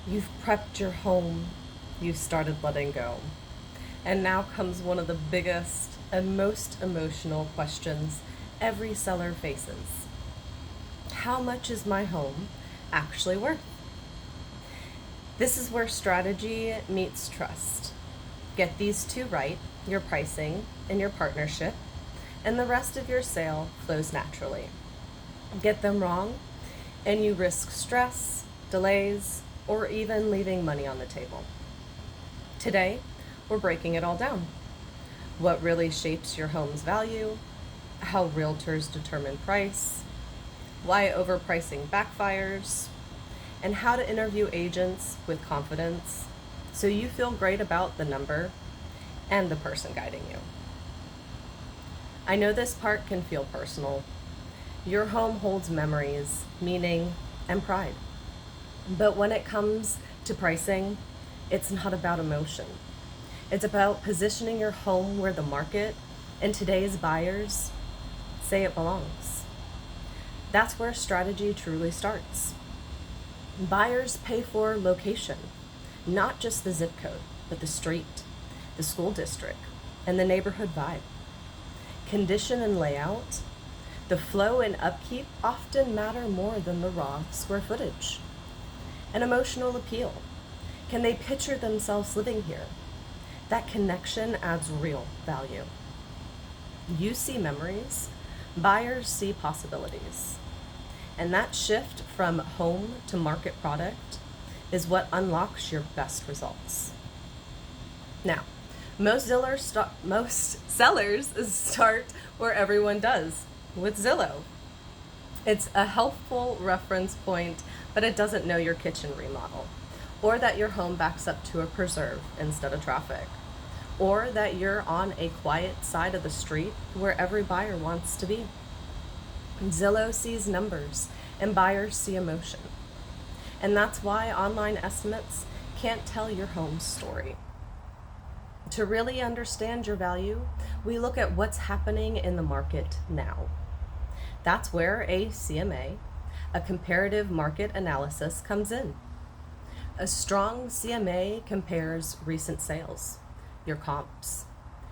You've prepped your home, you've started letting go. And now comes one of the biggest and most emotional questions every seller faces. How much is my home actually worth? This is where strategy meets trust. Get these two right, your pricing and your partnership, and the rest of your sale flows naturally. Get them wrong, and you risk stress, delays, or even leaving money on the table. Today, we're breaking it all down. What really shapes your home's value, how realtors determine price, why overpricing backfires, and how to interview agents with confidence so you feel great about the number and the person guiding you. I know this part can feel personal. Your home holds memories, meaning, and pride. But when it comes to pricing, it's not about emotion. It's about positioning your home where the market and today's buyers say it belongs. That's where strategy truly starts. Buyers pay for location, not just the zip code, but the street, the school district, and the neighborhood vibe. Condition and layout, the flow and upkeep often matter more than the raw square footage. An emotional appeal. Can they picture themselves living here? That connection adds real value. You see memories, buyers see possibilities. And that shift from home to market product is what unlocks your best results. Now, most sellers start where everyone does, with Zillow. It's a helpful reference point, but it doesn't know your kitchen remodel, or that your home backs up to a preserve instead of traffic, or that you're on a quiet side of the street where every buyer wants to be. Zillow sees numbers and buyers see emotion. And that's why online estimates can't tell your home's story. To really understand your value, we look at what's happening in the market now. That's where a CMA, a comparative market analysis, comes in. A strong CMA compares recent sales, your comps,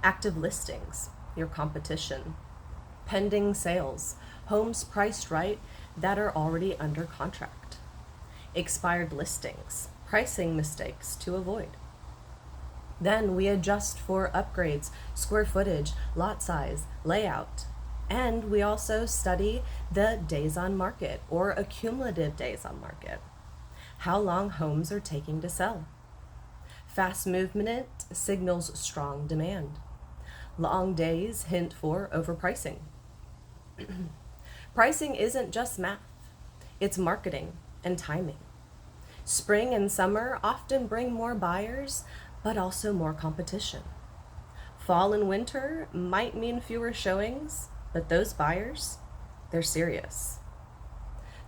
active listings, your competition, pending sales, homes priced right that are already under contract, expired listings, pricing mistakes to avoid. Then we adjust for upgrades, square footage, lot size, layout, and we also study the days on market or accumulative days on market, how long homes are taking to sell. Fast movement signals strong demand. Long days hint for overpricing. Pricing isn't just math, it's marketing and timing. Spring and summer often bring more buyers, but also more competition. Fall and winter might mean fewer showings, but those buyers, they're serious.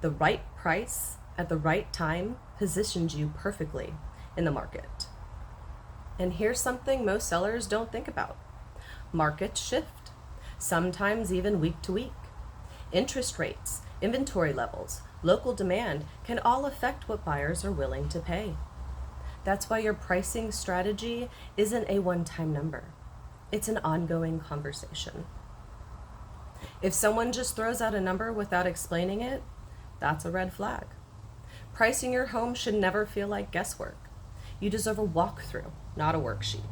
The right price at the right time positions you perfectly in the market. And here's something most sellers don't think about. Markets shift, sometimes even week to week. Interest rates, inventory levels, local demand can all affect what buyers are willing to pay. That's why your pricing strategy isn't a one-time number. It's an ongoing conversation. If someone just throws out a number without explaining it, that's a red flag. Pricing your home should never feel like guesswork. You deserve a walkthrough, not a worksheet.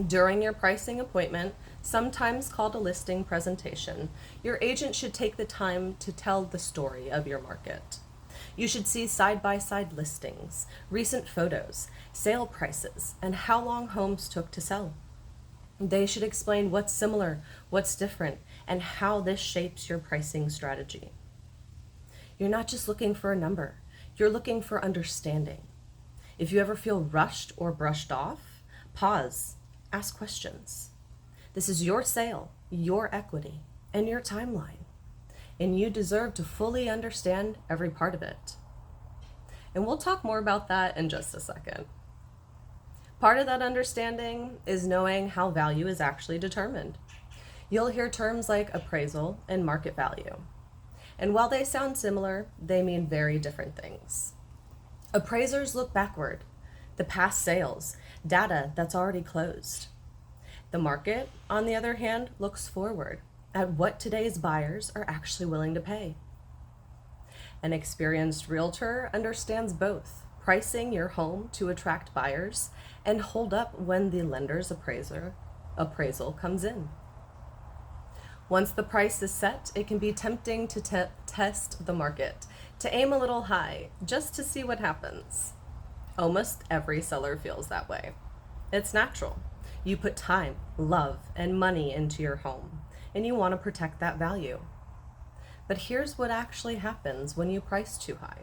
During your pricing appointment, sometimes called a listing presentation, your agent should take the time to tell the story of your market. You should see side-by-side listings, recent photos, sale prices, and how long homes took to sell. They should explain what's similar, what's different, and how this shapes your pricing strategy. You're not just looking for a number, you're looking for understanding. If you ever feel rushed or brushed off, pause, ask questions. This is your sale, your equity, and your timeline, and you deserve to fully understand every part of it. And we'll talk more about that in just a second. Part of that understanding is knowing how value is actually determined. You'll hear terms like appraisal and market value. And while they sound similar, they mean very different things. Appraisers look backward, the past sales, data that's already closed. The market, on the other hand, looks forward at what today's buyers are actually willing to pay. An experienced realtor understands both, pricing your home to attract buyers and hold up when the lender's appraisal comes in. Once the price is set, it can be tempting to test the market, to aim a little high, just to see what happens. Almost every seller feels that way. It's natural. You put time, love, and money into your home, and you want to protect that value. But here's what actually happens when you price too high.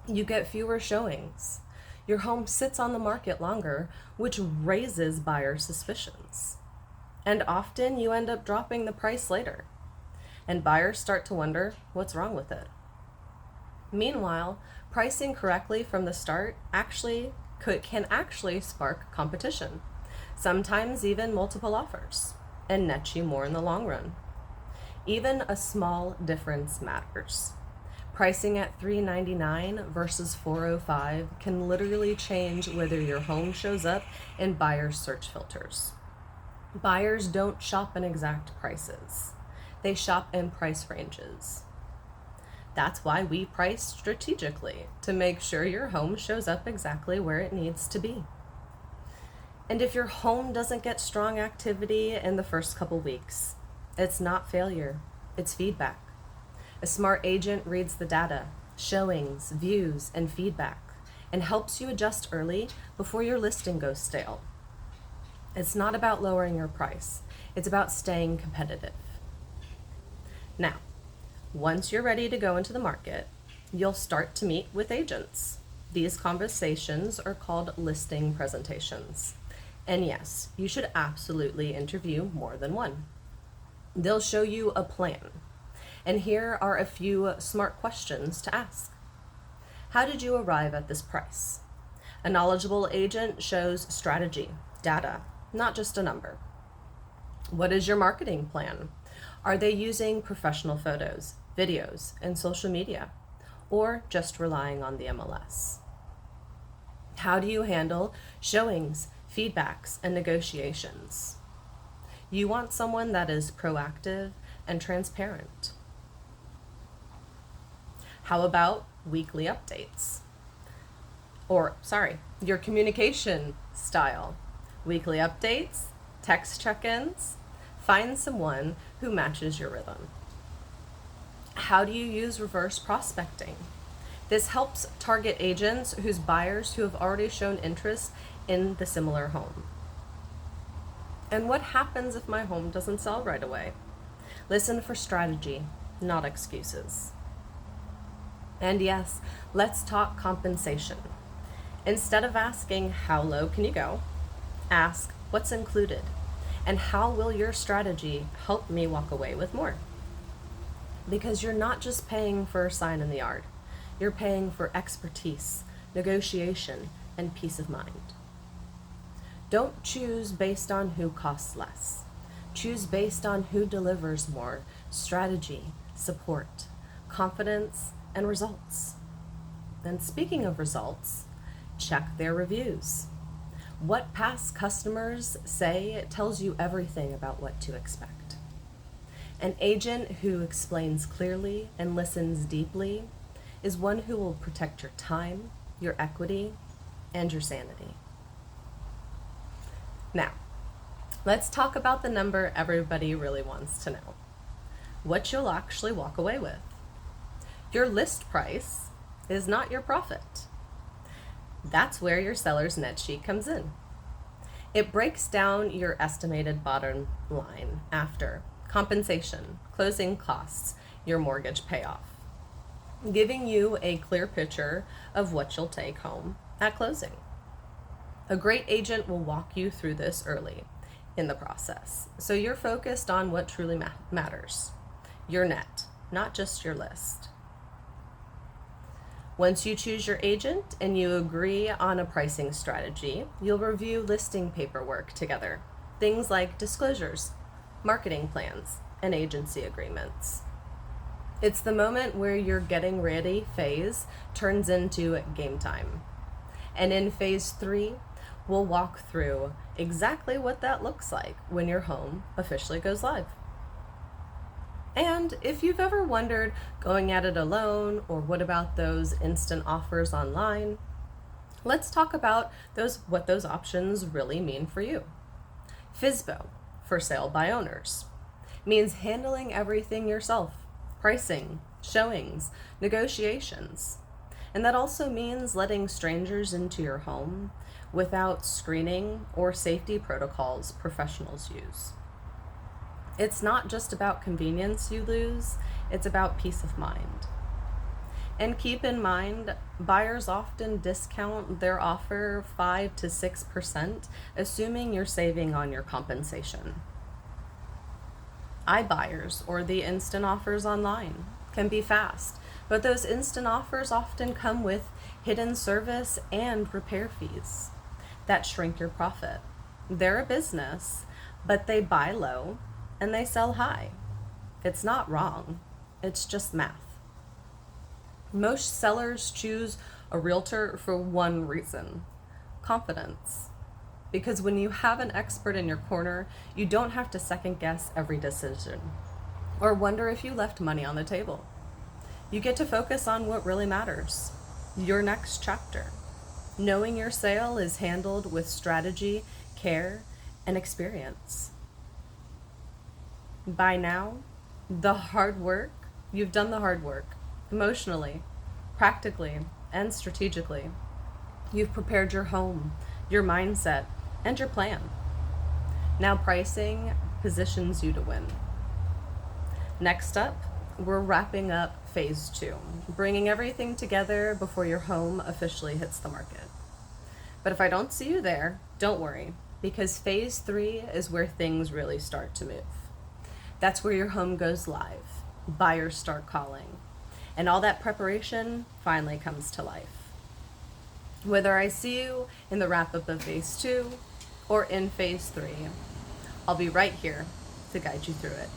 You get fewer showings. Your home sits on the market longer, which raises buyer suspicions. And often you end up dropping the price later, and buyers start to wonder what's wrong with it. Meanwhile, pricing correctly from the start can actually spark competition, sometimes even multiple offers, and net you more in the long run. Even a small difference matters. Pricing at $399 versus $405 can literally change whether your home shows up in buyers' search filters. Buyers don't shop in exact prices. They shop in price ranges. That's why we price strategically, to make sure your home shows up exactly where it needs to be. And if your home doesn't get strong activity in the first couple weeks, it's not failure, it's feedback. A smart agent reads the data, showings, views, and feedback, and helps you adjust early before your listing goes stale. It's not about lowering your price. It's about staying competitive. Now, once you're ready to go into the market, you'll start to meet with agents. These conversations are called listing presentations. And yes, you should absolutely interview more than one. They'll show you a plan. And here are a few smart questions to ask. How did you arrive at this price? A knowledgeable agent shows strategy, data, not just a number. What is your marketing plan? Are they using professional photos, videos, and social media, or just relying on the MLS? How do you handle showings, feedbacks, and negotiations? You want someone that is proactive and transparent. How about weekly updates? Your communication style. Weekly updates, text check-ins. Find someone who matches your rhythm. How do you use reverse prospecting? This helps target agents who have already shown interest in the similar home. And what happens if my home doesn't sell right away? Listen for strategy, not excuses. And yes, let's talk compensation. Instead of asking, how low can you go? Ask, what's included? And how will your strategy help me walk away with more? Because you're not just paying for a sign in the yard. You're paying for expertise, negotiation, and peace of mind. Don't choose based on who costs less. Choose based on who delivers more strategy, support, confidence, and results. And speaking of results, check their reviews. What past customers say tells you everything about what to expect. An agent who explains clearly and listens deeply is one who will protect your time, your equity, and your sanity. Now, let's talk about the number everybody really wants to know. What you'll actually walk away with. Your list price is not your profit. That's where your seller's net sheet comes in. It breaks down your estimated bottom line after compensation, closing costs, your mortgage payoff, giving you a clear picture of what you'll take home at closing. A great agent will walk you through this early in the process, so you're focused on what truly matters, your net, not just your list. Once you choose your agent and you agree on a pricing strategy, you'll review listing paperwork together. Things like disclosures, marketing plans, and agency agreements. It's the moment where your getting ready phase turns into game time. And in phase 3, we'll walk through exactly what that looks like when your home officially goes live. And if you've ever wondered going at it alone, or what about those instant offers online, let's talk about what those options really mean for you. FSBO, for sale by owners, means handling everything yourself: pricing, showings, negotiations. And that also means letting strangers into your home without screening or safety protocols professionals use. It's not just about convenience you lose, it's about peace of mind. And keep in mind, buyers often discount their offer 5 to 6%, assuming you're saving on your compensation. iBuyers, or the instant offers online, can be fast, but those instant offers often come with hidden service and repair fees that shrink your profit. They're a business, but they buy low and they sell high. It's not wrong, it's just math. Most sellers choose a realtor for one reason: confidence. Because when you have an expert in your corner, you don't have to second guess every decision or wonder if you left money on the table. You get to focus on what really matters: your next chapter. Knowing your sale is handled with strategy, care, and experience. By now, you've done the hard work, emotionally, practically, and strategically. You've prepared your home, your mindset, and your plan. Now pricing positions you to win. Next up, we're wrapping up phase 2, bringing everything together before your home officially hits the market. But if I don't see you there, don't worry, because phase 3 is where things really start to move. That's where your home goes live, buyers start calling, and all that preparation finally comes to life. Whether I see you in the wrap-up of phase 2 or in phase 3, I'll be right here to guide you through it.